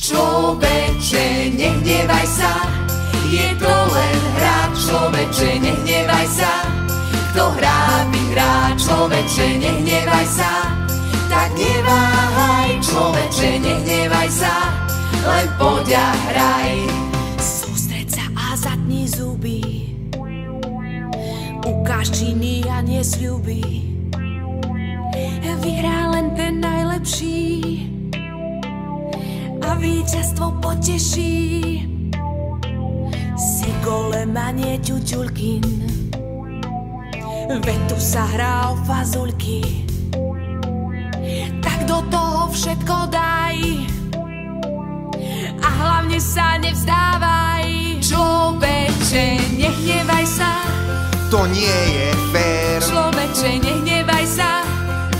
Človeče, nehnevaj sa, je to len hra. Človeče, nehnevaj sa, kto hrá, vyhrá. Človeče, nehnevaj sa, tak neváhaj. Človeče, nehnevaj sa, len poď a hraj. Sústreď sa a zatni zuby, ukáž činy a nesľuby. Vyhrá len ten najlepší a víťazstvo poteší. Si golem a nie ťuťulkin, veď tu sa hrá o fazulky. Tak do toho všetko daj a hlavne sa nevzdávaj. Človeče, nehnevaj sa, To nie je fér. človeče, nehnevaj sa,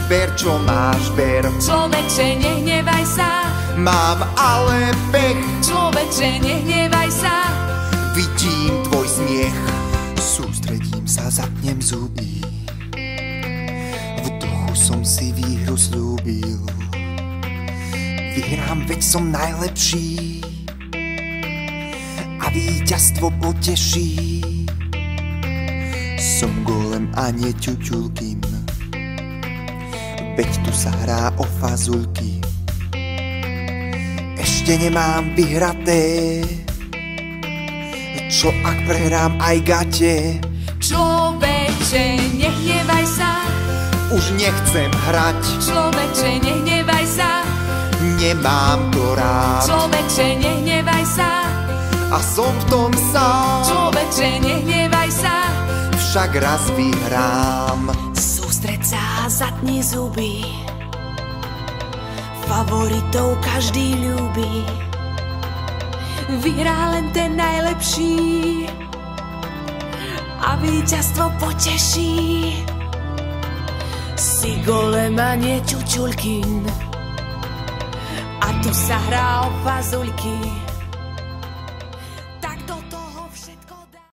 Ber čo máš, ber. človeče, nehnevaj sa, Mám ale pech. človeče, nehnevaj sa. Vidím tvoj smiech. Sústredím sa, zapnem zuby. V duchu som si výhru slúbil. Vyhrám, veď som najlepší a víťazstvo poteší. Som golem a nie ťuťulkin, veď tu sa hrá o fazulky. Ešte nemám vyhraté, čo ak prehrám aj gate? Človeče, nehnevaj sa, Už nechcem hrať, človeče, nehnevaj sa, nemám to rád človeče, nehnevaj sa, a som v tom sám. človeče, nehnevaj sa. Však raz vyhrám. Sústreď sa a zatni zuby, favoritov každý ľúbi. Vyhrá len ten najlepší a víťazstvo poteší. Si golem a nie ťuťulkin a tu sa hrá o fazulky.